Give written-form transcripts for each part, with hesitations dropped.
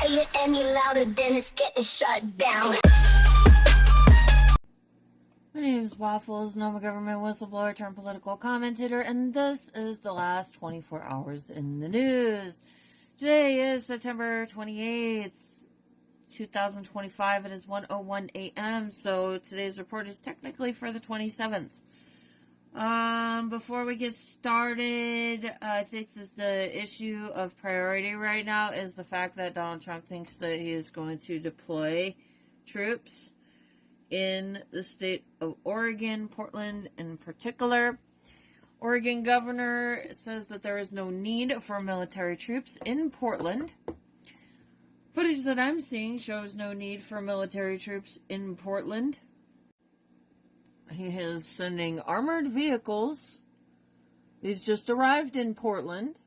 play it any louder, then it's getting shut down. My name is Waffles, and I'm a government whistleblower turned political commentator, and this is the last 24 hours in the news. Today is September 28th, 2025. It is 1:01 a.m., so today's report is technically for the 27th. Before we get started, I think that the issue of priority right now is the fact that Donald Trump thinks that he is going to deploy troops in the state of Oregon, Portland in particular. Oregon governor says that there is no need for military troops in Portland. Footage that I'm seeing shows no need for military troops in Portland. He is sending armored vehicles. He's just arrived in Portland.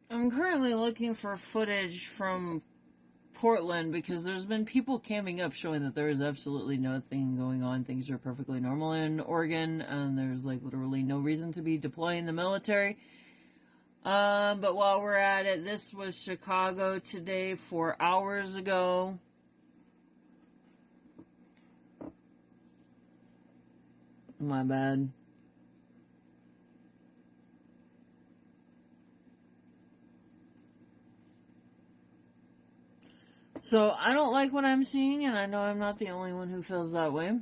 I'm currently looking for footage from Portland because there's been people camming up showing that there is absolutely nothing going on. Things are perfectly normal in Oregon, and there's like literally no reason to be deploying the military. But while we're at it, this was Chicago today 4 hours ago. My bad. So I don't like what I'm seeing, and I know I'm not the only one who feels that way.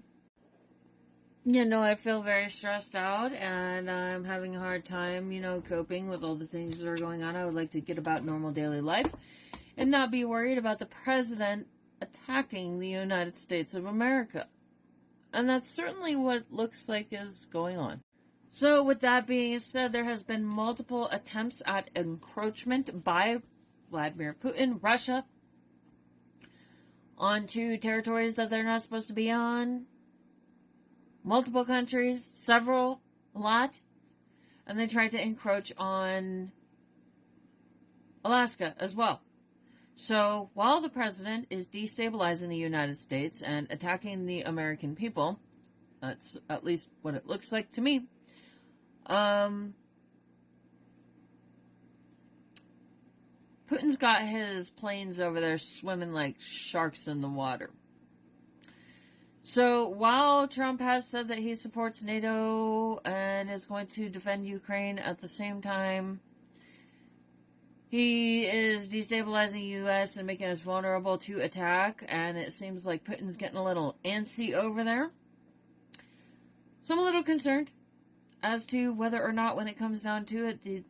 You know, I feel very stressed out, and I'm having a hard time, coping with all the things that are going on. I would like to get about normal daily life and not be worried about the president attacking the United States of America. And that's certainly what looks like is going on. So with that being said, there has been multiple attempts at encroachment by Vladimir Putin, Russia, onto territories that they're not supposed to be on. Multiple countries, a lot, and they tried to encroach on Alaska as well. So while the president is destabilizing the United States and attacking the American people, that's at least what it looks like to me, Putin's got his planes over there swimming like sharks in the water. So while Trump has said that he supports NATO and is going to defend Ukraine, at the same time, he is destabilizing the U.S. and making us vulnerable to attack, and it seems like Putin's getting a little antsy over there. So I'm a little concerned as to whether or not, when it comes down to it, the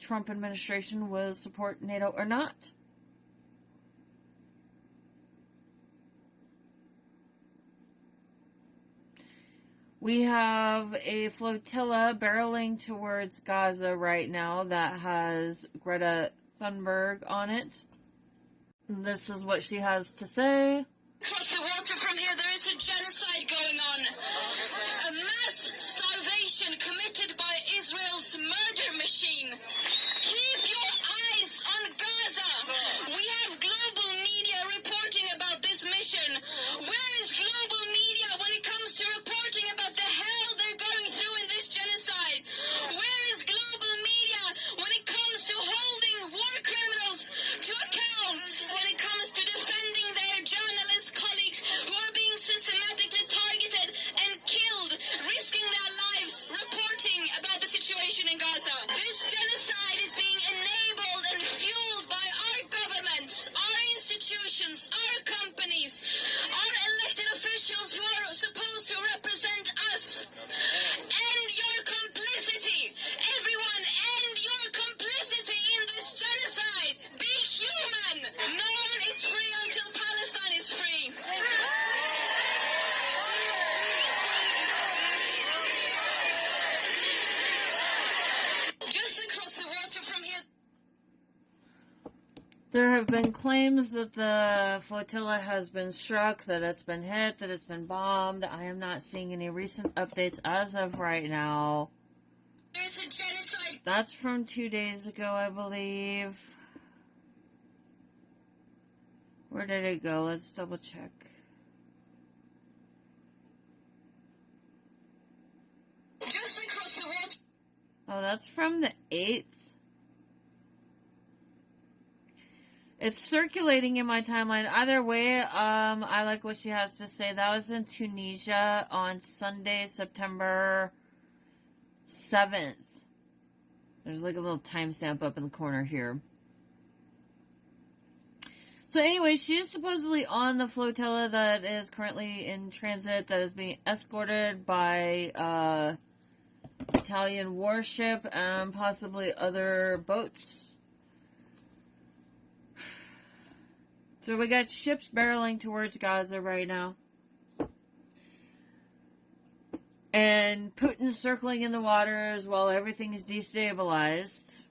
Trump administration will support NATO or not. We have a flotilla barreling towards Gaza right now that has Greta Thunberg on it. This is what she has to say. Across the water from here, there is a genocide going on. A mass starvation committed by Israel's murder machine. Keep your eyes on Gaza. We have global media reporting about this mission. Where is global media when it comes to reporting about the hell they're going through in this genocide? Where is global media when it comes to holding war criminals to account? When it comes to defending their journalist colleagues who are being systematically targeted and killed, risking their lives, reporting about the situation in Gaza. This genocide is being enabled and fueled by our governments, our institutions, our companies, our elected officials who are supposed to represent us. End your complicity. Everyone, end your complicity in this genocide. Be human. No one is free until Palestine is free. Just across the water from here. There have been claims that the flotilla has been struck, that it's been hit, that it's been bombed. I am not seeing any recent updates as of right now. There's a genocide. That's from 2 days ago, I believe. Where did it go? Let's double check. that's from the 8th. It's circulating in my timeline. Either way, I like what she has to say. That was in Tunisia on Sunday, September 7th. There's like a little timestamp up in the corner here. So anyway, she is supposedly on the flotilla that is currently in transit, that is being escorted by Italian warship and possibly other boats. So we got ships barreling towards Gaza right now. And Putin's circling in the waters while everything is destabilized.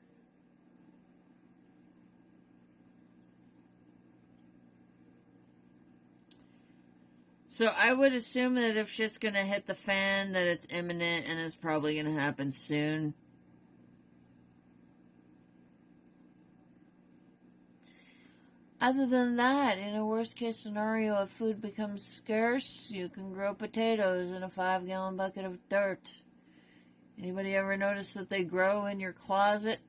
So I would assume that if shit's gonna hit the fan, that it's imminent and it's probably gonna happen soon. Other than that, in a worst case scenario, if food becomes scarce, you can grow potatoes in a 5-gallon bucket of dirt. Anybody ever notice that they grow in your closet?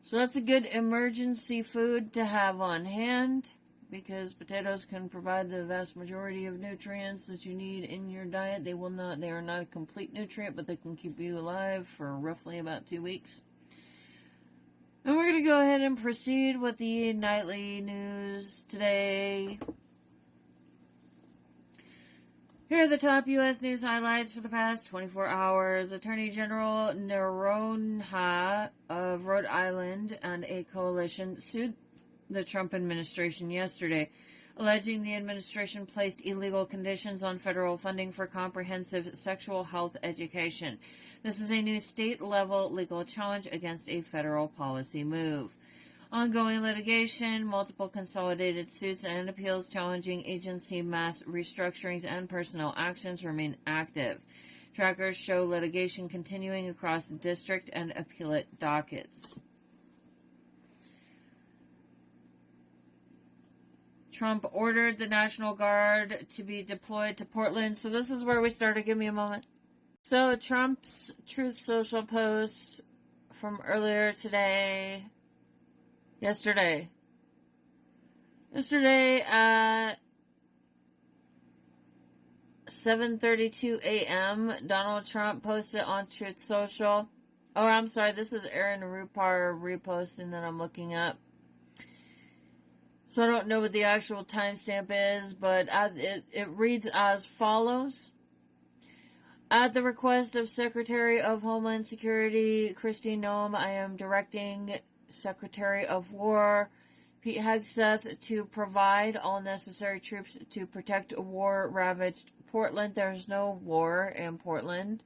So that's a good emergency food to have on hand, because potatoes can provide the vast majority of nutrients that you need in your diet. They are not a complete nutrient, but they can keep you alive for roughly about 2 weeks. And we're going to go ahead and proceed with the nightly news today. Here are the top U.S. news highlights for the past 24 hours. Attorney General Noronha of Rhode Island and a coalition sued the Trump administration yesterday, alleging the administration placed illegal conditions on federal funding for comprehensive sexual health education. This is a new state-level legal challenge against a federal policy move. Ongoing litigation, multiple consolidated suits, and appeals challenging agency mass restructurings and personnel actions remain active. Trackers show litigation continuing across the district and appellate dockets. Trump ordered the National Guard to be deployed to Portland. So this is where we started. Give me a moment. So Trump's Truth Social post from earlier today, yesterday at 7:32 a.m., Donald Trump posted on Truth Social. Oh, I'm sorry. This is Aaron Rupar reposting that I'm looking up. So I don't know what the actual timestamp is, but it reads as follows. At the request of Secretary of Homeland Security Kristi Noem, I am directing Secretary of War Pete Hegseth to provide all necessary troops to protect war-ravaged Portland. There's no war in Portland.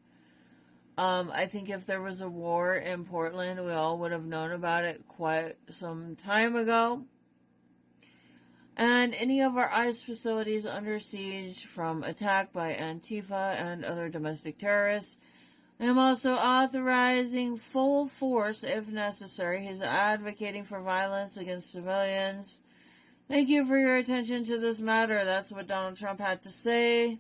I think if there was a war in Portland, we all would have known about it quite some time ago. And any of our ICE facilities under siege from attack by Antifa and other domestic terrorists. I am also authorizing full force if necessary. He's advocating for violence against civilians. Thank you for your attention to this matter. That's what Donald Trump had to say.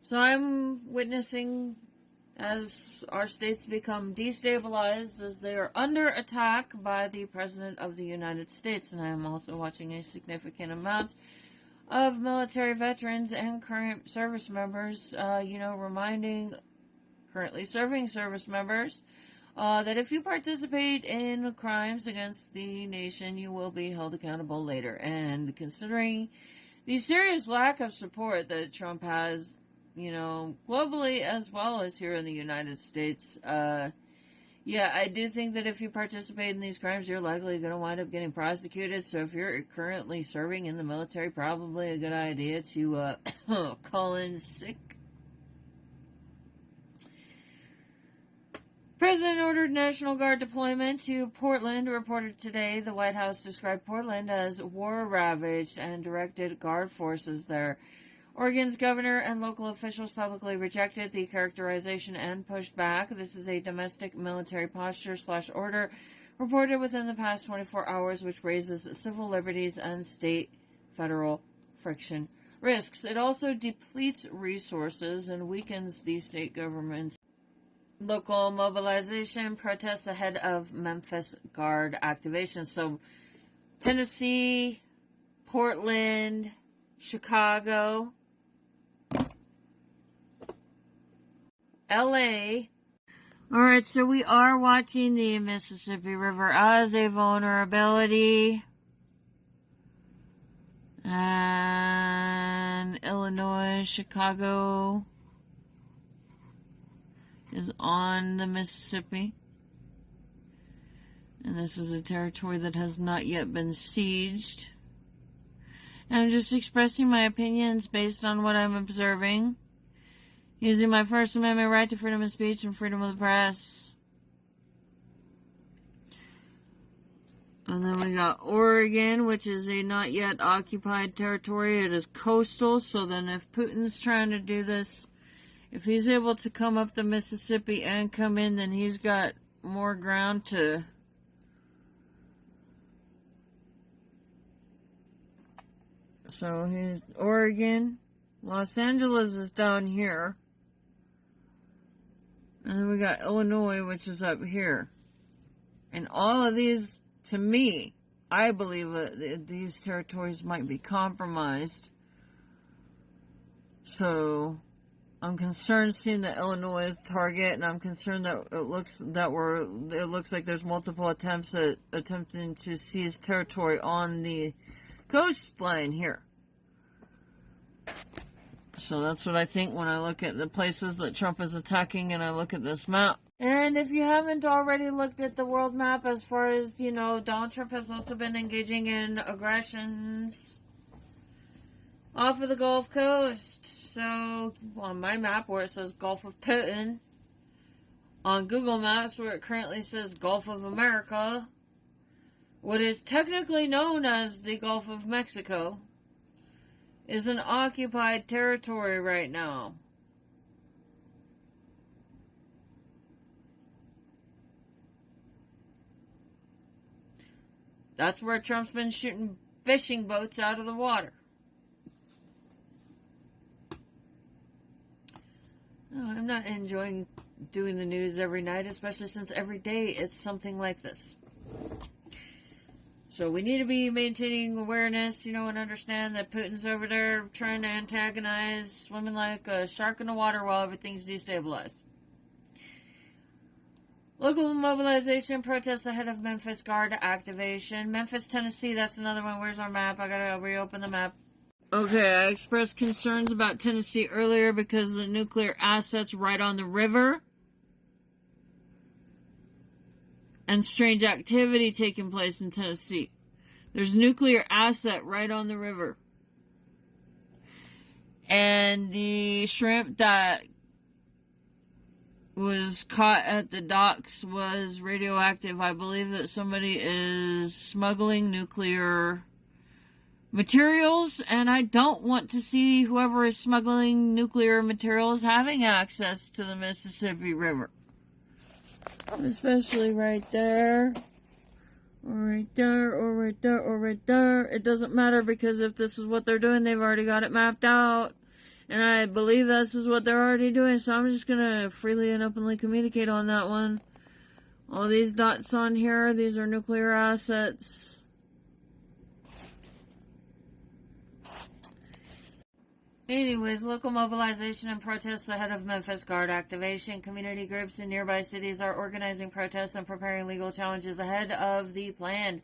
So I'm witnessing as our states become destabilized, as they are under attack by the President of the United States. And I am also watching a significant amount of military veterans and current service members, reminding currently serving service members that if you participate in crimes against the nation, you will be held accountable later. And considering the serious lack of support that Trump has, globally as well as here in the United States, I do think that if you participate in these crimes, you're likely going to wind up getting prosecuted. So if you're currently serving in the military, probably a good idea to call in sick. President ordered National Guard deployment to Portland. Reported today, the White House described Portland as war-ravaged and directed Guard forces there. Oregon's governor and local officials publicly rejected the characterization and pushed back. This is a domestic military posture/order reported within the past 24 hours, which raises civil liberties and state-federal friction risks. It also depletes resources and weakens the state governments. Local mobilization protests ahead of Memphis Guard activation. So Tennessee, Portland, Chicago, LA. Alright, so we are watching the Mississippi River as a vulnerability. And Illinois, Chicago is on the Mississippi. And this is a territory that has not yet been sieged. And I'm just expressing my opinions based on what I'm observing, using my First Amendment right to freedom of speech and freedom of the press. And then we got Oregon, which is a not yet occupied territory. It is coastal, so then if Putin's trying to do this, if he's able to come up the Mississippi and come in, then he's got more ground to... So here's Oregon. Los Angeles is down here. And then we got Illinois, which is up here. And all of these, to me, I believe that these territories might be compromised. So I'm concerned seeing that Illinois is target, and I'm concerned that it looks like there's multiple attempts at attempting to seize territory on the coastline here. So that's what I think when I look at the places that Trump is attacking and I look at this map. And if you haven't already looked at the world map, as far as, Donald Trump has also been engaging in aggressions off of the Gulf Coast. So on my map where it says Gulf of Putin, on Google Maps where it currently says Gulf of America, what is technically known as the Gulf of Mexico, is an occupied territory right now. That's where Trump's been shooting fishing boats out of the water. Oh, I'm not enjoying doing the news every night, especially since every day it's something like this. So we need to be maintaining awareness, and understand that Putin's over there trying to antagonize, swimming like a shark in the water while everything's destabilized. Local mobilization protests ahead of Memphis Guard activation. Memphis, Tennessee, that's another one. Where's our map? I gotta reopen the map. Okay, I expressed concerns about Tennessee earlier because of the nuclear assets right on the river. And strange activity taking place in Tennessee. There's nuclear asset right on the river. And the shrimp that was caught at the docks was radioactive. I believe that somebody is smuggling nuclear materials, and I don't want to see whoever is smuggling nuclear materials having access to the Mississippi River. Especially right there, or right there, or right there, or right there. It doesn't matter, because if this is what they're doing, they've already got it mapped out. And I believe this is what they're already doing, so I'm just going to freely and openly communicate on that one. All these dots on here, these are nuclear assets. Anyways, local mobilization and protests ahead of Memphis Guard activation. Community groups in nearby cities are organizing protests and preparing legal challenges ahead of the planned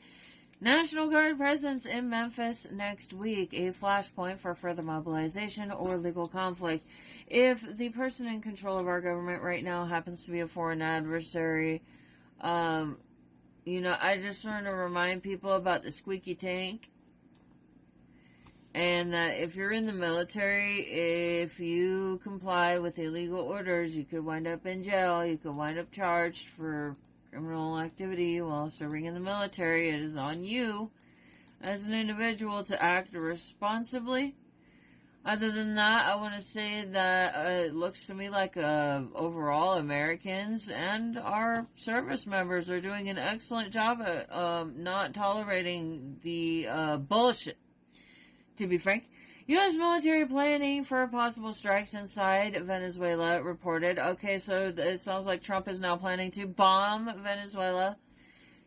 National Guard presence in Memphis next week, a flashpoint for further mobilization or legal conflict. If the person in control of our government right now happens to be a foreign adversary, I just want to remind people about the squeaky tank. And that if you're in the military, if you comply with illegal orders, you could wind up in jail. You could wind up charged for criminal activity while serving in the military. It is on you as an individual to act responsibly. Other than that, I want to say that it looks to me like overall Americans and our service members are doing an excellent job at not tolerating the bullshit. To be frank, U.S. military planning for possible strikes inside Venezuela reported. Okay, so it sounds like Trump is now planning to bomb Venezuela.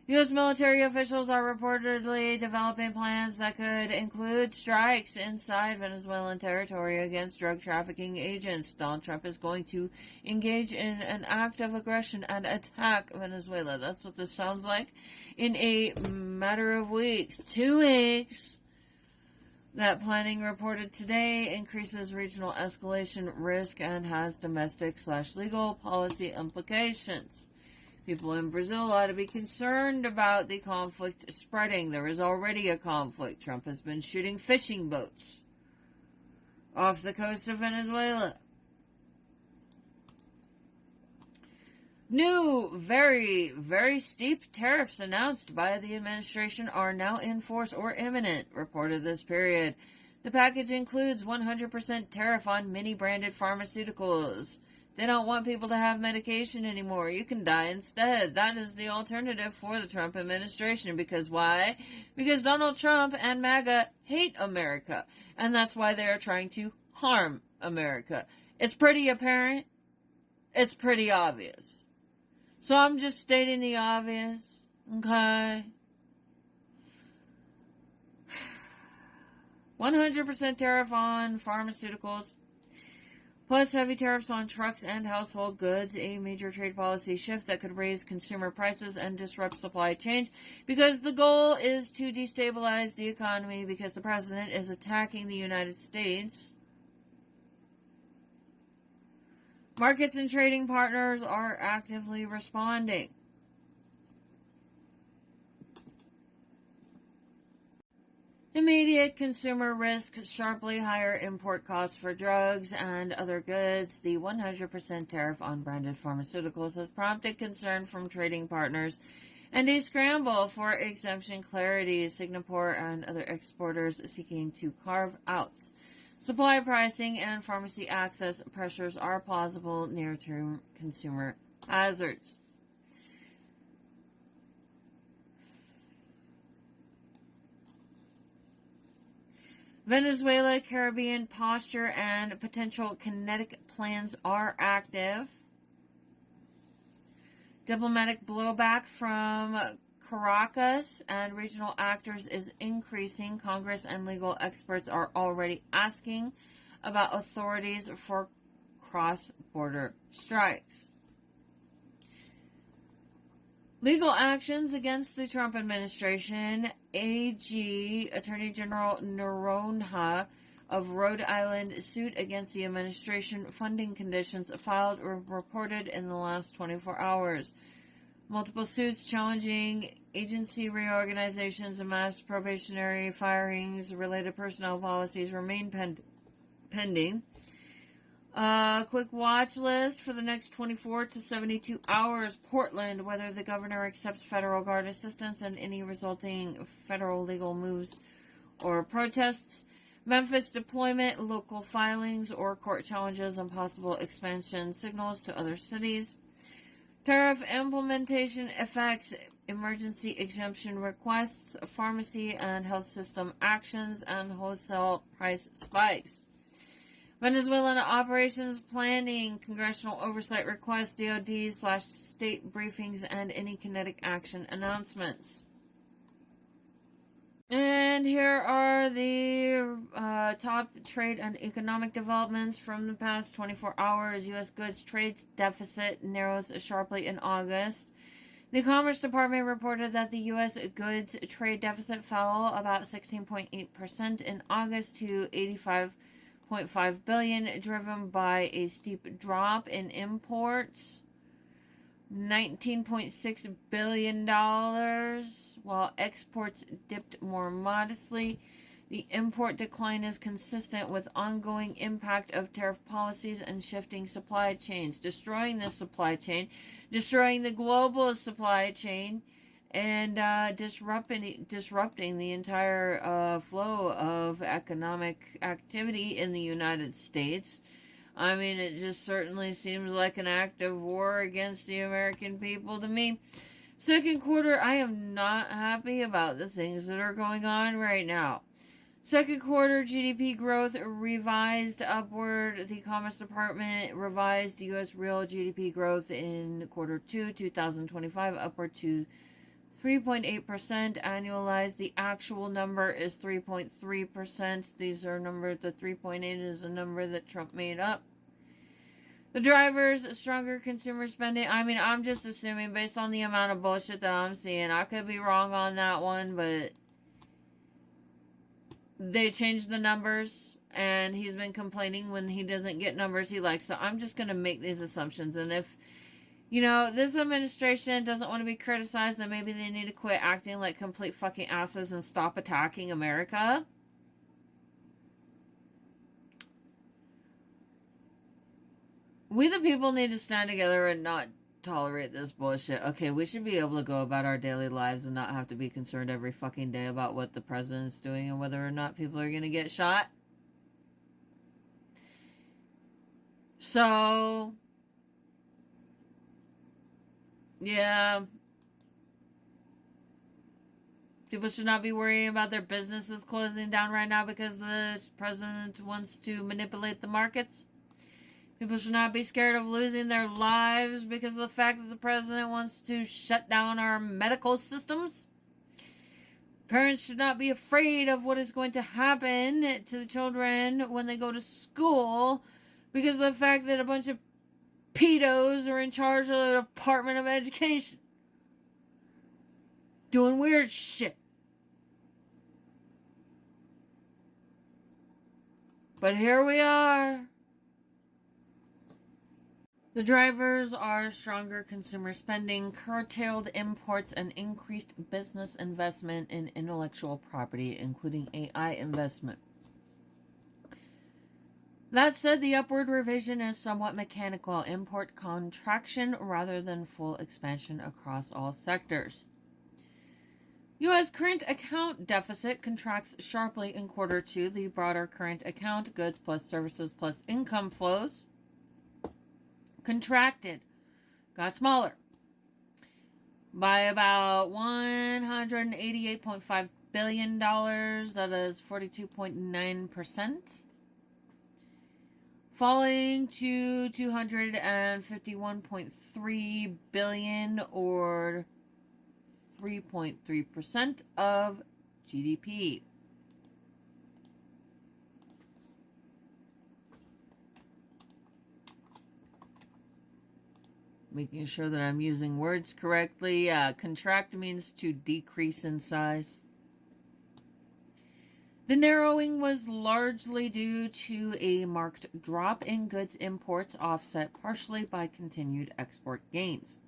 U.S. military officials are reportedly developing plans that could include strikes inside Venezuelan territory against drug trafficking agents. Donald Trump is going to engage in an act of aggression and attack Venezuela. That's what this sounds like. In a matter of weeks, 2 weeks, that planning reported today increases regional escalation risk and has domestic/legal policy implications. People in Brazil ought to be concerned about the conflict spreading. There is already a conflict. Trump has been shooting fishing boats off the coast of Venezuela. New, very, very steep tariffs announced by the administration are now in force or imminent, reported this period. The package includes 100% tariff on many-branded pharmaceuticals. They don't want people to have medication anymore. You can die instead. That is the alternative for the Trump administration. Because why? Because Donald Trump and MAGA hate America. And that's why they are trying to harm America. It's pretty apparent. It's pretty obvious. So I'm just stating the obvious. Okay? 100% tariff on pharmaceuticals. Plus heavy tariffs on trucks and household goods, a major trade policy shift that could raise consumer prices and disrupt supply chains, because the goal is to destabilize the economy because the president is attacking the United States. Markets and trading partners are actively responding. Immediate consumer risk, sharply higher import costs for drugs and other goods. The 100% tariff on branded pharmaceuticals has prompted concern from trading partners and a scramble for exemption clarity. Singapore and other exporters seeking to carve out supply pricing and pharmacy access pressures are plausible near-term consumer hazards. Venezuela, Caribbean posture and potential kinetic plans are active. Diplomatic blowback from Caracas and regional actors is increasing. Congress and legal experts are already asking about authorities for cross-border strikes. Legal actions against the Trump administration. AG, Attorney General Noronha of Rhode Island, suit against the administration funding conditions filed or reported in the last 24 hours. Multiple suits challenging agency reorganizations and mass probationary firings, related personnel policies remain pending. Quick watch list for the next 24 to 72 hours. Portland, whether the governor accepts federal guard assistance and any resulting federal legal moves or protests. Memphis deployment, local filings or court challenges on possible expansion signals to other cities. Tariff implementation effects, emergency exemption requests, pharmacy and health system actions, and wholesale price spikes. Venezuelan operations planning, congressional oversight requests, DOD/state briefings, and any kinetic action announcements. And here are the top trade and economic developments from the past 24 hours. U.S. goods trade deficit narrows sharply in August. The Commerce Department reported that the U.S. goods trade deficit fell about 16.8% in August to $85.5 billion, driven by a steep drop in imports, $19.6 billion, while exports dipped more modestly. The import decline is consistent with ongoing impact of tariff policies and shifting supply chains, destroying the supply chain, destroying the global supply chain, and disrupting the entire flow of economic activity in the United States. I mean, it just certainly seems like an act of war against the American people to me. Second quarter, I am not happy about the things that are going on right now. Second quarter GDP growth revised upward. The Commerce Department revised U.S. real GDP growth in quarter 2, 2025, upward to 3.8% annualized. The actual number is 3.3%. These are numbers. The 3.8 is a number that Trump made up. The drivers, stronger consumer spending. I mean, I'm just assuming based on the amount of bullshit that I'm seeing. I could be wrong on that one, but they changed the numbers, and he's been complaining when he doesn't get numbers he likes. So I'm just going to make these assumptions. And if, this administration doesn't want to be criticized, then maybe they need to quit acting like complete fucking asses and stop attacking America. We the people need to stand together and not tolerate this bullshit. Okay, we should be able to go about our daily lives and not have to be concerned every fucking day about what the president's doing and whether or not people are going to get shot. So, yeah. People should not be worrying about their businesses closing down right now because the president wants to manipulate the markets. People should not be scared of losing their lives because of the fact that the president wants to shut down our medical systems. Parents should not be afraid of what is going to happen to the children when they go to school because of the fact that a bunch of pedos are in charge of the Department of Education. Doing weird shit. But here we are. The drivers are stronger consumer spending, curtailed imports, and increased business investment in intellectual property, including AI investment. That said, the upward revision is somewhat mechanical, import contraction rather than full expansion across all sectors. U.S. current account deficit contracts sharply in quarter 2. The broader current account, goods plus services plus income flows, contracted, got smaller by about $188.5 billion. That is 42.9%. Falling to $251.3 billion or 3.3% of GDP. Making sure that I'm using words correctly. Contract means to decrease in size. The narrowing was largely due to a marked drop in goods imports, offset partially by continued export gains.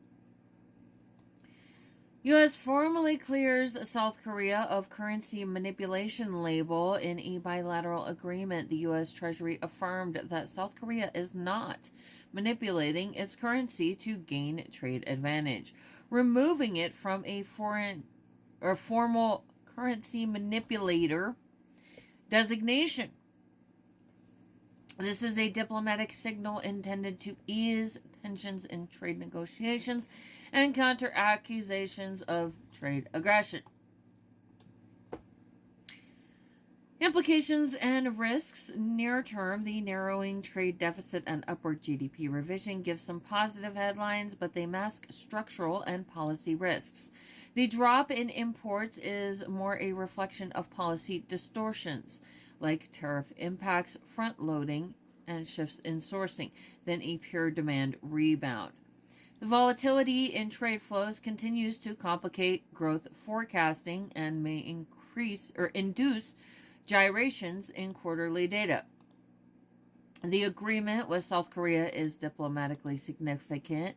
U.S. formally clears South Korea of currency manipulation label in a bilateral agreement. The U.S. Treasury affirmed that South Korea is not manipulating its currency to gain trade advantage, removing it from a foreign or formal currency manipulator designation. This is a diplomatic signal intended to ease tensions in trade negotiations and counter accusations of trade aggression. Implications and risks. Near term, the narrowing trade deficit and upward GDP revision give some positive headlines, but they mask structural and policy risks. The drop in imports is more a reflection of policy distortions, like tariff impacts, front-loading, and shifts in sourcing, than a pure demand rebound. The volatility in trade flows continues to complicate growth forecasting and may induce gyrations in quarterly data. The agreement with South Korea is diplomatically significant.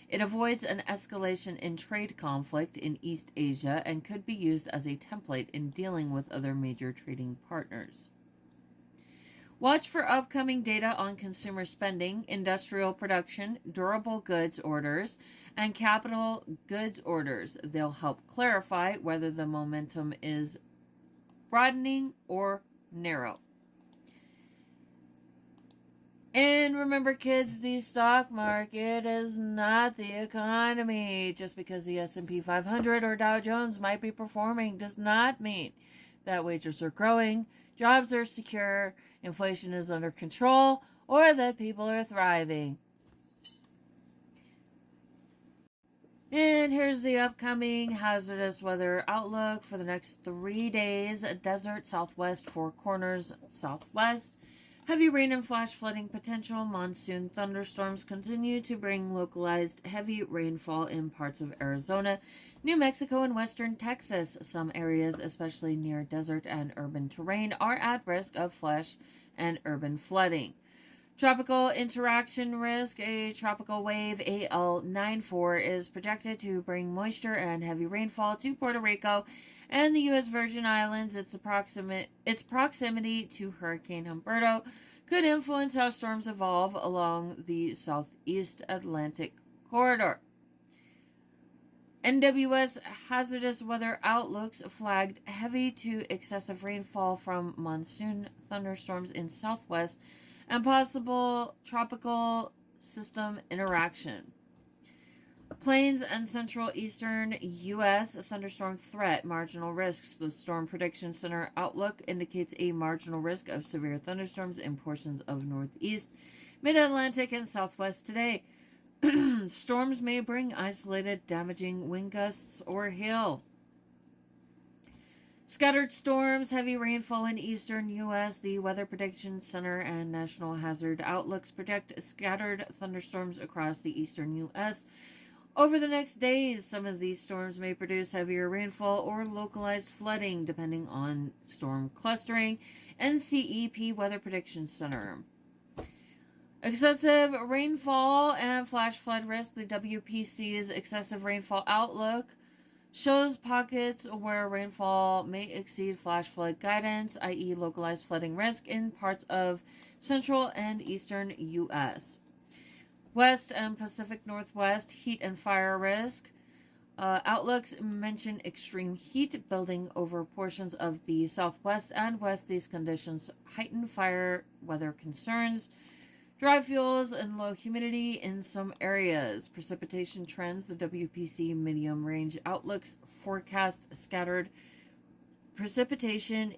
It avoids an escalation in trade conflict in East Asia and could be used as a template in dealing with other major trading partners. Watch for upcoming data on consumer spending, industrial production, durable goods orders, and capital goods orders. They'll help clarify whether the momentum is broadening or narrow. And remember, kids, the stock market is not the economy. Just because the S&P 500 or Dow Jones might be performing does not mean that wages are growing, jobs are secure, inflation is under control, or that people are thriving. And here's the upcoming hazardous weather outlook for the next 3 days. Desert, southwest, four corners, southwest. Heavy rain and flash flooding potential. Monsoon thunderstorms continue to bring localized heavy rainfall in parts of Arizona, New Mexico, and western Texas. Some areas, especially near desert and urban terrain, are at risk of flash and urban flooding. Tropical interaction risk. A tropical wave AL94 is projected to bring moisture and heavy rainfall to Puerto Rico and the U.S. Virgin Islands. Its proximity to Hurricane Humberto could influence how storms evolve along the southeast Atlantic corridor. NWS hazardous weather outlooks flagged heavy to excessive rainfall from monsoon thunderstorms in southwest and possible tropical system interaction. Plains and central eastern U.S. thunderstorm threat marginal risks. The Storm Prediction Center outlook indicates a marginal risk of severe thunderstorms in portions of northeast, mid-Atlantic, and southwest today. Storms may bring isolated damaging wind gusts or hail. Scattered storms, heavy rainfall in eastern U.S. The Weather Prediction Center and National Hazard Outlooks project scattered thunderstorms across the eastern U.S. over the next days. Some of these storms may produce heavier rainfall or localized flooding, depending on storm clustering. NCEP Weather Prediction Center. Excessive rainfall and flash flood risk. The WPC's excessive rainfall outlook shows pockets where rainfall may exceed flash flood guidance, i.e. localized flooding risk in parts of central and eastern U.S. West and Pacific Northwest heat and fire risk. Outlooks mention extreme heat building over portions of the southwest and west. These conditions heighten fire weather concerns. Dry fuels and low humidity in some areas. Precipitation trends. The WPC medium range outlooks forecast scattered precipitation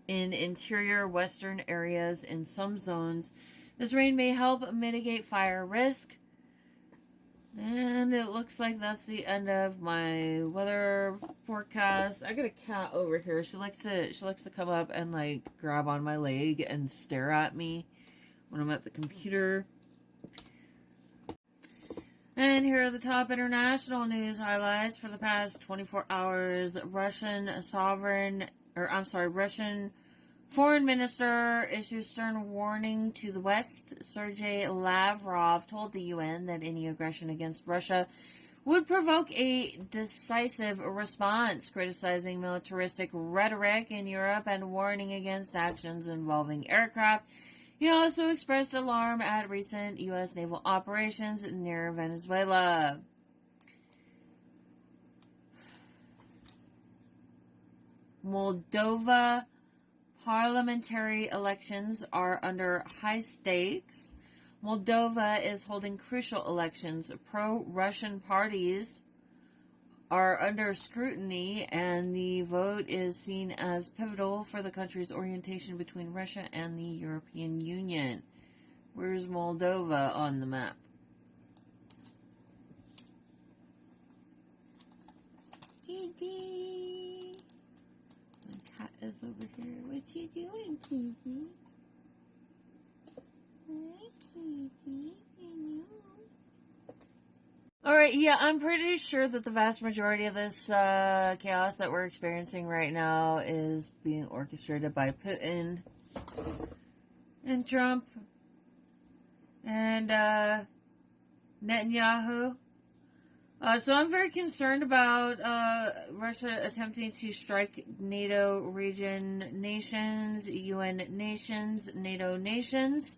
in interior western areas in some zones. This rain may help mitigate fire risk. And it looks like that's the end of my weather forecast. I got a cat over here. She likes to come up and like grab on my leg and stare at me when I'm at the computer. And here are the top international news highlights for the past 24 hours. Russian Foreign Minister issues stern warning to the West. Sergei Lavrov told the UN that any aggression against Russia would provoke a decisive response, criticizing militaristic rhetoric in Europe and warning against actions involving aircraft. He also expressed alarm at recent U.S. naval operations near Venezuela. Moldova parliamentary elections are under high stakes. Moldova is holding crucial elections. Pro-Russian parties are under scrutiny, and the vote is seen as pivotal for the country's orientation between Russia and the European Union. Where's Moldova on the map? Kitty! My cat is over here. What you doing, Kitty? Hi, Kitty. Alright, yeah, I'm pretty sure that the vast majority of this chaos that we're experiencing right now is being orchestrated by Putin and Trump and Netanyahu. So I'm very concerned about Russia attempting to strike NATO region nations, UN nations, NATO nations.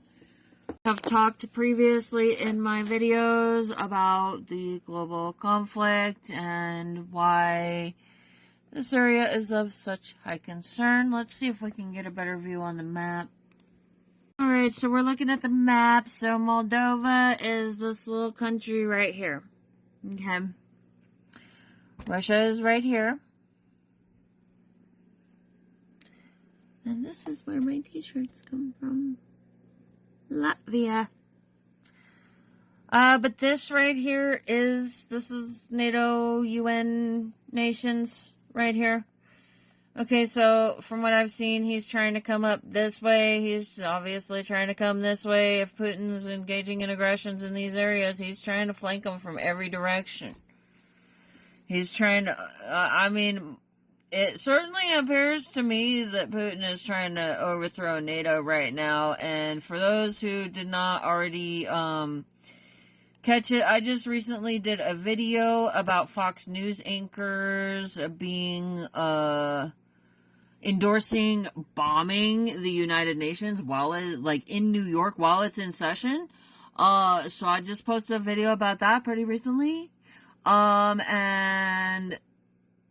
I've talked previously in my videos about the global conflict and why this area is of such high concern. Let's see if we can get a better view on the map. Alright, so we're looking at the map. So Moldova is this little country right here. Okay. Russia is right here. And this is where my t-shirts come from. Latvia. But this right here this is NATO, UN nations right here. Okay, so from what I've seen, he's trying to come up this way. He's obviously trying to come this way. If Putin's engaging in aggressions in these areas, he's trying to flank them from every direction. He's trying to, it certainly appears to me that Putin is trying to overthrow NATO right now. And for those who did not already catch it, I just recently did a video about Fox News anchors being endorsing bombing the United Nations while in New York while it's in session. So I just posted a video about that pretty recently. And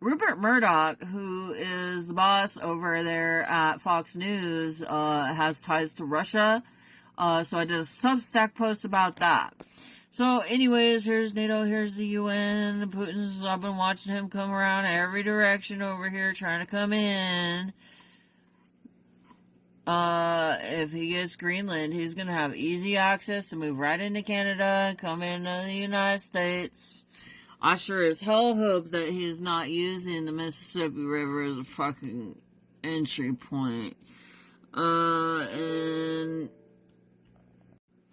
Rupert Murdoch, who is the boss over there at Fox News, has ties to Russia. So I did a Substack post about that. So anyways, here's NATO, here's the UN. I've been watching him come around every direction over here trying to come in. If he gets Greenland, he's going to have easy access to move right into Canada and come into the United States. I sure as hell hope that he's not using the Mississippi River as a fucking entry point. And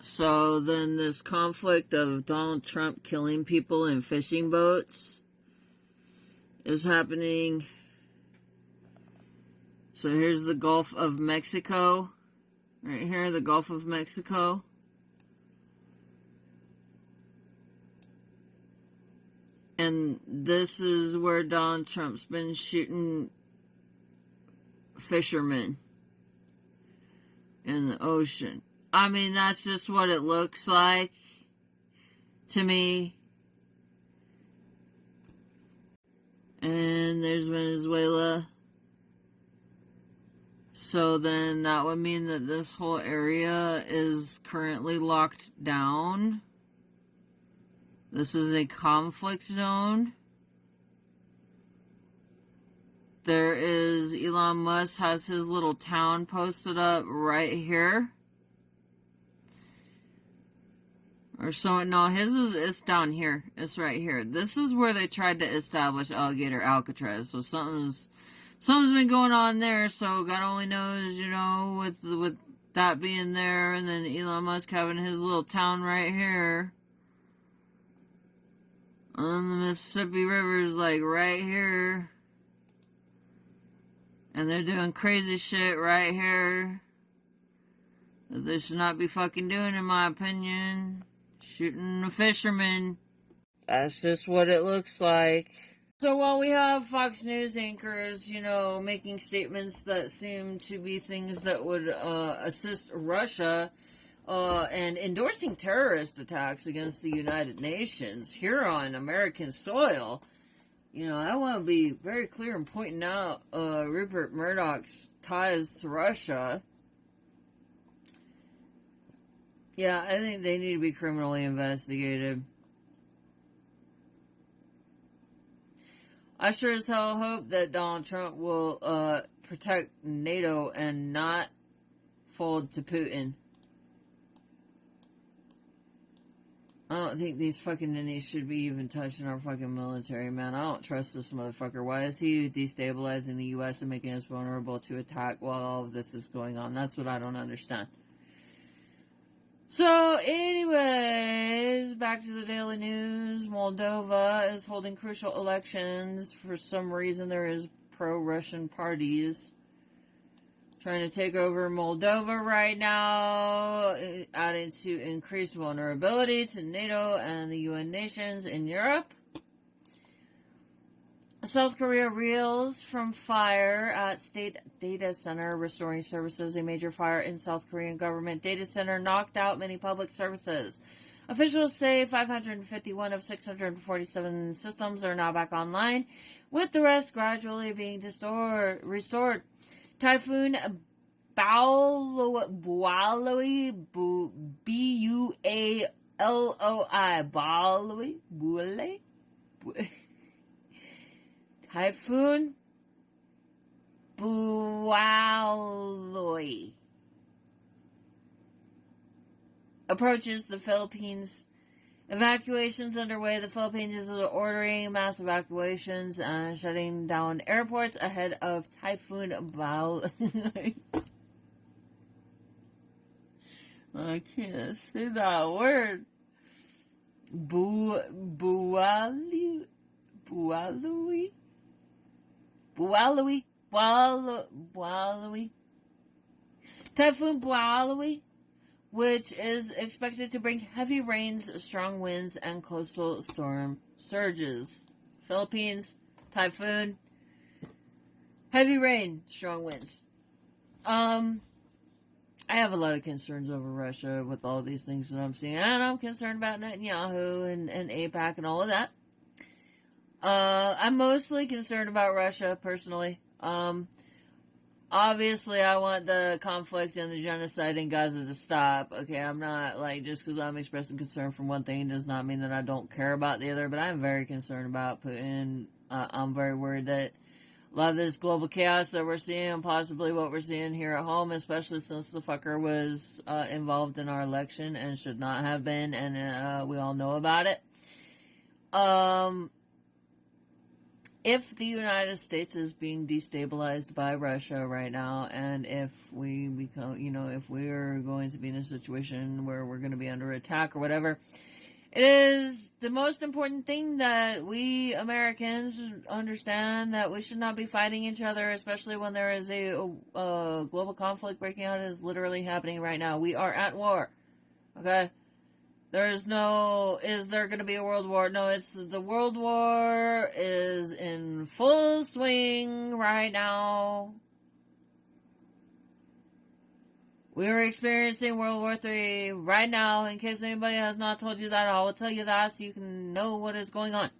so then this conflict of Donald Trump killing people in fishing boats is happening. So here's the Gulf of Mexico. Right here, the Gulf of Mexico. And this is where Donald Trump's been shooting fishermen in the ocean. I mean, that's just what it looks like to me. And there's Venezuela. So then that would mean that this whole area is currently locked down. This is a conflict zone. There is Elon Musk has his little town posted up right here. Or so, no, it's down here. It's right here. This is where they tried to establish Alligator Alcatraz. So something's been going on there. So God only knows, with that being there, and then Elon Musk having his little town right here. And the Mississippi River is like right here. And they're doing crazy shit right here that they should not be fucking doing, in my opinion. Shooting a fisherman. That's just what it looks like. So while we have Fox News anchors, making statements that seem to be things that would assist Russia and endorsing terrorist attacks against the United Nations here on American soil, I want to be very clear in pointing out Rupert Murdoch's ties to Russia. Yeah, I think they need to be criminally investigated. I sure as hell hope that Donald Trump will protect NATO and not fold to Putin. I don't think these fucking ninnies should be even touching our fucking military, man. I don't trust this motherfucker. Why is he destabilizing the U.S. and making us vulnerable to attack while all of this is going on? That's what I don't understand. So, anyways, back to the daily news. Moldova is holding crucial elections. For some reason, there is pro-Russian parties trying to take over Moldova right now, adding to increased vulnerability to NATO and the UN nations in Europe. South Korea reels from fire at state data center, restoring services. A major fire in South Korean government data center knocked out many public services. Officials say 551 of 647 systems are now back online, with the rest gradually being restored. Typhoon Bualoi, B-U-A-L-O-I, Bualoi? Typhoon Bualoi approaches the Philippines. Evacuations underway. The Philippines is ordering mass evacuations and shutting down airports ahead of Typhoon Bualoi. I can't say that word. Bualoi. Typhoon Bualoi, which is expected to bring heavy rains, strong winds, and coastal storm surges. Philippines, typhoon, heavy rain, strong winds. I have a lot of concerns over Russia with all these things that I'm seeing, and I'm concerned about Netanyahu and AIPAC and all of that. I'm mostly concerned about Russia, personally. Obviously, I want the conflict and the genocide in Gaza to stop. Okay, I'm not, just because I'm expressing concern for one thing does not mean that I don't care about the other, but I'm very concerned about Putin. I'm very worried that a lot of this global chaos that we're seeing, and possibly what we're seeing here at home, especially since the fucker was involved in our election and should not have been, and we all know about it. If the United States is being destabilized by Russia right now, and if we become, if we're going to be in a situation where we're going to be under attack or whatever, it is the most important thing that we Americans understand that we should not be fighting each other, especially when there is a global conflict breaking out. It is literally happening right now. We are at war. Okay? Is there going to be a world war? No, the world war is in full swing right now. We are experiencing World War III right now. In case anybody has not told you that, I will tell you that so you can know what is going on.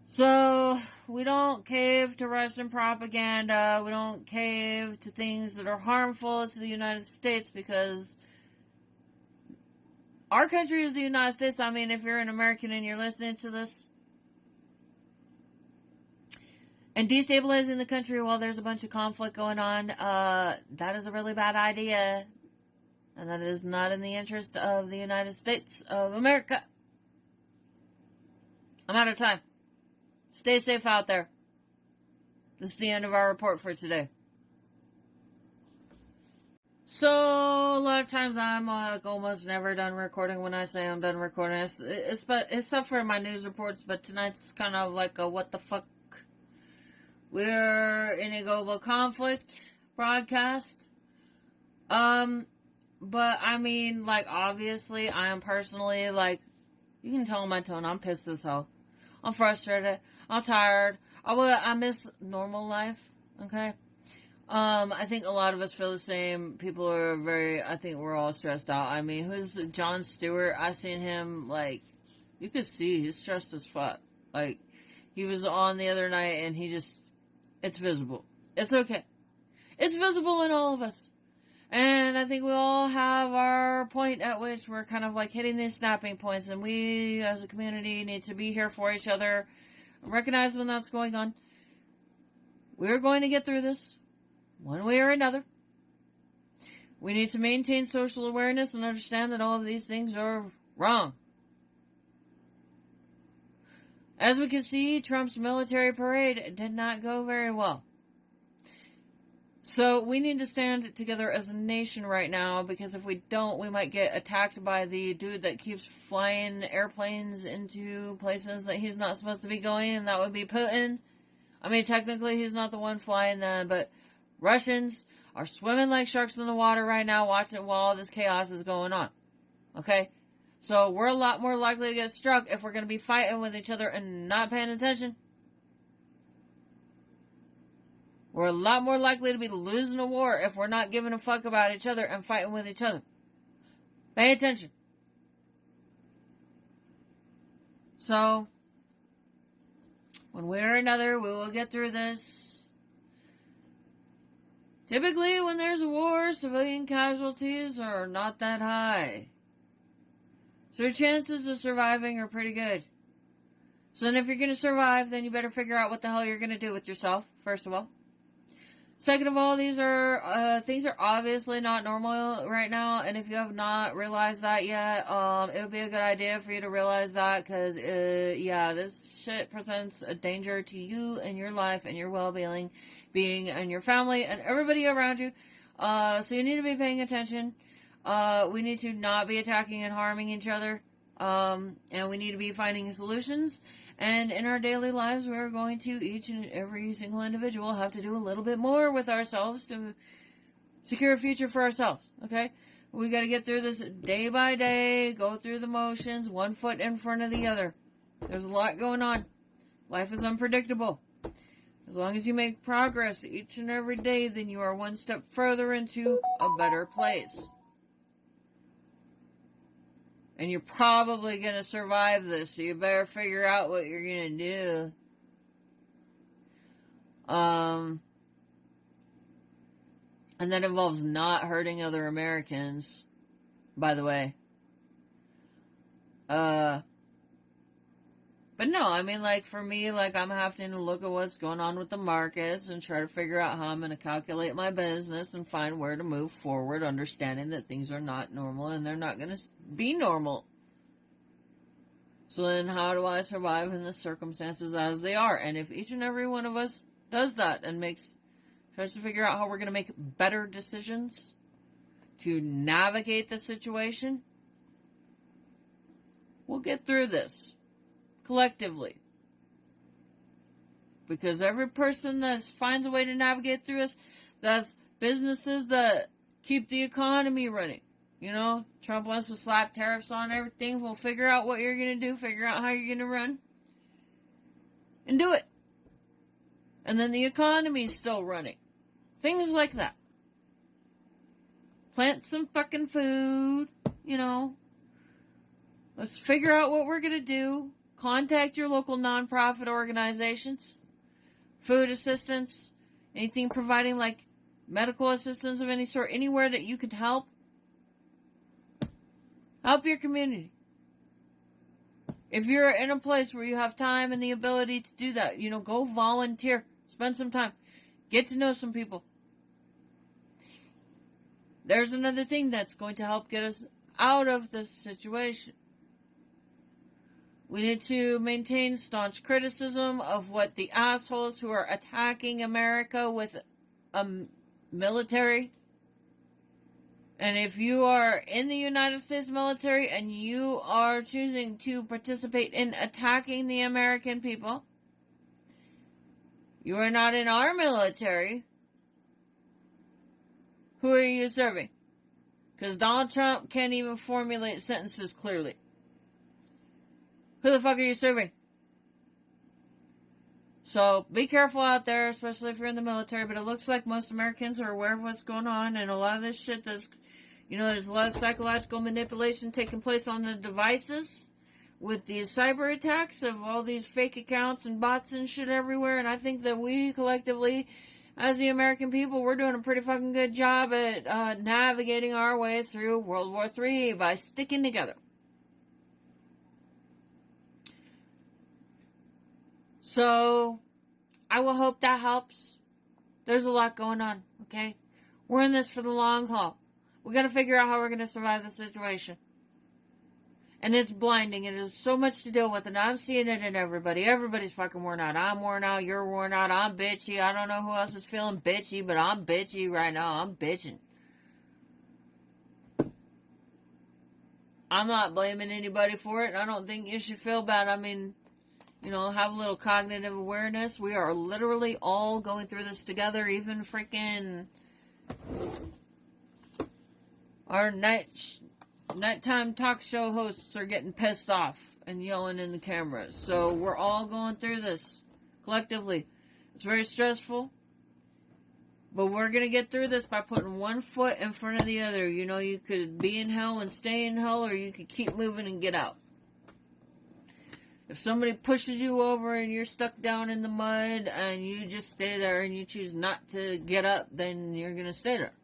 So, we don't cave to Russian propaganda. We don't cave to things that are harmful to the United States, because our country is the United States. I mean, if you're an American and you're listening to this, and destabilizing the country while there's a bunch of conflict going on, that is a really bad idea. And that is not in the interest of the United States of America. I'm out of time. Stay safe out there. This is the end of our report for today. So, a lot of times I'm almost never done recording when I say I'm done recording. Except for my news reports, but tonight's kind of like a what the fuck. We're in a global conflict broadcast. But I mean, obviously, I am personally, you can tell in my tone, I'm pissed as hell. I'm frustrated. I'm tired. I miss normal life. Okay? I think a lot of us feel the same. People are I think we're all stressed out. I mean, who's Jon Stewart? I seen him, you could see he's stressed as fuck. He was on the other night and it's visible. It's okay. It's visible in all of us. And I think we all have our point at which we're kind of hitting these snapping points, and we as a community need to be here for each other, recognize when that's going on. We're going to get through this one way or another. We need to maintain social awareness and understand that all of these things are wrong. As we can see, Trump's military parade did not go very well. So we need to stand together as a nation right now, because if we don't, we might get attacked by the dude that keeps flying airplanes into places that he's not supposed to be going, and that would be Putin. I mean, technically he's not the one flying them, but Russians are swimming like sharks in the water right now, watching it while all this chaos is going on. Okay? So we're a lot more likely to get struck if we're going to be fighting with each other and not paying attention. We're a lot more likely to be losing a war if we're not giving a fuck about each other and fighting with each other. Pay attention. So, one way or another, we will get through this. Typically, when there's a war, civilian casualties are not that high. So your chances of surviving are pretty good. So then if you're going to survive, then you better figure out what the hell you're going to do with yourself, first of all. Second of all, these are things are obviously not normal right now, and if you have not realized that yet, it would be a good idea for you to realize that, because, yeah, this shit presents a danger to you and your life and your well-being, and your family and everybody around you. So you need to be paying attention. We need to not be attacking and harming each other, and we need to be finding solutions. And in our daily lives, we're going to, each and every single individual, have to do a little bit more with ourselves to secure a future for ourselves, okay? We got to get through this day by day, go through the motions, one foot in front of the other. There's a lot going on. Life is unpredictable. As long as you make progress each and every day, then you are one step further into a better place. And you're probably going to survive this, so you better figure out what you're going to do. And that involves not hurting other Americans, by the way. But no, I mean, like, for me, like, I'm having to look at what's going on with the markets and try to figure out how I'm going to calculate my business and find where to move forward, understanding that things are not normal and they're not going to be normal. So then how do I survive in the circumstances as they are? And if each and every one of us does that and tries to figure out how we're going to make better decisions to navigate the situation, we'll get through this. Collectively. Because every person that finds a way to navigate through this, that's businesses that keep the economy running. You know, Trump wants to slap tariffs on everything. We'll figure out what you're going to do, figure out how you're going to run, and do it. And then the economy's still running. Things like that. Plant some fucking food, you know. Let's figure out what we're going to do. Contact your local nonprofit organizations, food assistance, anything providing like medical assistance of any sort, anywhere that you can help. Help your community. If you're in a place where you have time and the ability to do that, you know, go volunteer, spend some time, get to know some people. There's another thing that's going to help get us out of this situation. We need to maintain staunch criticism of what the assholes who are attacking America with a military. And if you are in the United States military and you are choosing to participate in attacking the American people, you are not in our military. Who are you serving? Because Donald Trump can't even formulate sentences clearly. Who the fuck are you serving? So be careful out there, especially if you're in the military. But it looks like most Americans are aware of what's going on, and a lot of this shit that's, you know, there's a lot of psychological manipulation taking place on the devices with these cyber attacks of all these fake accounts and bots and shit everywhere. And I think that we collectively, as the American people, we're doing a pretty fucking good job at navigating our way through World War III by sticking together. So, I will hope that helps. There's a lot going on, okay? We're in this for the long haul. We gotta figure out how we're gonna survive the situation. And it's blinding. It is so much to deal with, and I'm seeing it in everybody. Everybody's fucking worn out. I'm worn out, you're worn out, I'm bitchy. I don't know who else is feeling bitchy, but I'm bitchy right now. I'm bitching. I'm not blaming anybody for it. I don't think you should feel bad. I mean, you know, have a little cognitive awareness. We are literally all going through this together. Even freaking our nighttime talk show hosts are getting pissed off and yelling in the cameras. So we're all going through this collectively. It's very stressful, but we're going to get through this by putting one foot in front of the other. You know, you could be in hell and stay in hell, or you could keep moving and get out. If somebody pushes you over and you're stuck down in the mud and you just stay there and you choose not to get up, then you're going to stay there.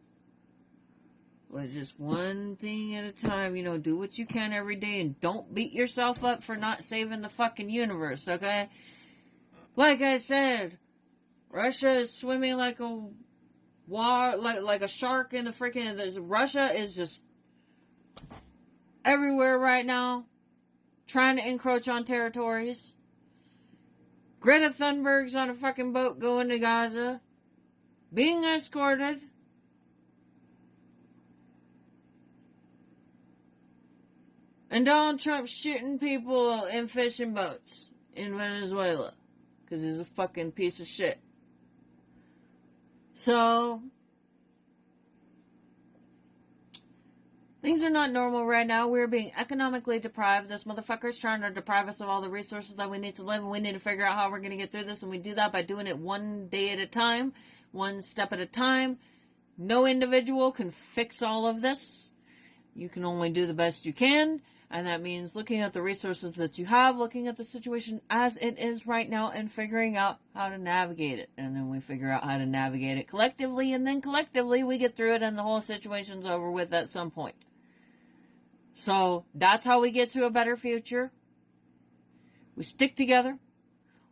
But just one thing at a time, you know, do what you can every day and don't beat yourself up for not saving the fucking universe, okay? Like I said, Russia is swimming like a like a shark in the freaking... Russia is just everywhere right now, trying to encroach on territories. Greta Thunberg's on a fucking boat going to Gaza, being escorted. And Donald Trump shooting people in fishing boats in Venezuela. Because he's a fucking piece of shit. So, things are not normal right now. We're being economically deprived. This motherfucker's trying to deprive us of all the resources that we need to live. And we need to figure out how we're going to get through this. And we do that by doing it one day at a time. One step at a time. No individual can fix all of this. You can only do the best you can. And that means looking at the resources that you have, looking at the situation as it is right now, and figuring out how to navigate it. And then we figure out how to navigate it collectively, and then collectively we get through it, and the whole situation's over with at some point. So that's how we get to a better future. We stick together.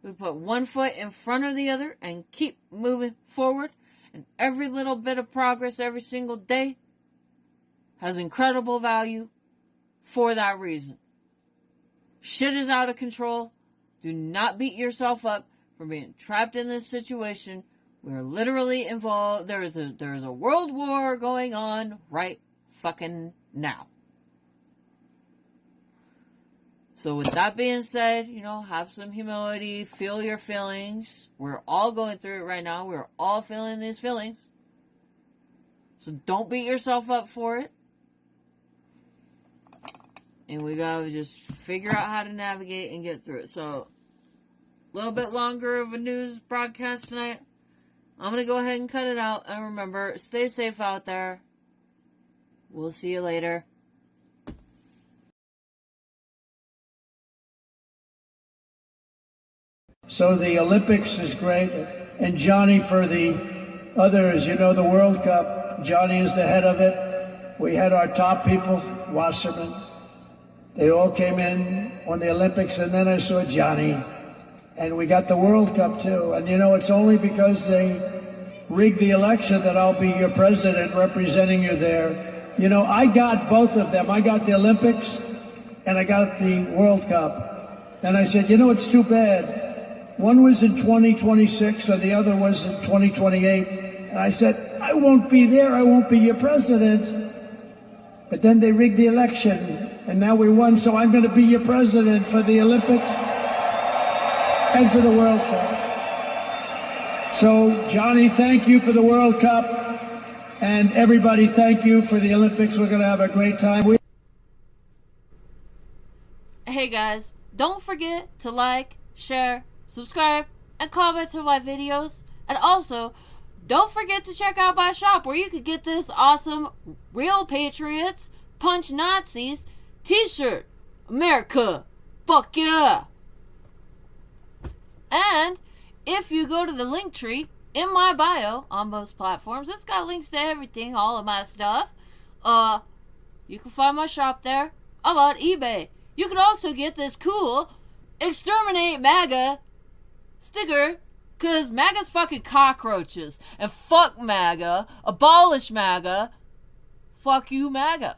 We put one foot in front of the other and keep moving forward. And every little bit of progress every single day has incredible value. For that reason. Shit is out of control. Do not beat yourself up for being trapped in this situation. We're literally involved. There is a world war going on right fucking now. So with that being said, you know, have some humility. Feel your feelings. We're all going through it right now. We're all feeling these feelings. So don't beat yourself up for it. And we gotta just figure out how to navigate and get through it. So, a little bit longer of a news broadcast tonight. I'm gonna go ahead and cut it out. And remember, stay safe out there. We'll see you later. So the Olympics is great. And Johnny, for the others, you know, the World Cup, Johnny is the head of it. We had our top people, Wasserman. They all came in on the Olympics, and then I saw Johnny. And we got the World Cup, too. And, you know, it's only because they rigged the election that I'll be your president representing you there. You know, I got both of them. I got the Olympics, and I got the World Cup. And I said, you know, it's too bad. One was in 2026, and the other was in 2028. And I said, I won't be there. I won't be your president. But then they rigged the election. And now we won, so I'm going to be your president for the Olympics and for the World Cup. So, Johnny, thank you for the World Cup. And everybody, thank you for the Olympics. We're going to have a great time. Hey guys, don't forget to like, share, subscribe, and comment to my videos. And also, don't forget to check out my shop where you could get this awesome Real Patriots, Punch Nazis t-shirt. America. Fuck yeah. And if you go to the link tree in my bio on most platforms, it's got links to everything, all of my stuff. You can find my shop there. I'm on eBay. You can also get this cool Exterminate MAGA sticker, because MAGA's fucking cockroaches. And fuck MAGA. Abolish MAGA. Fuck you, MAGA.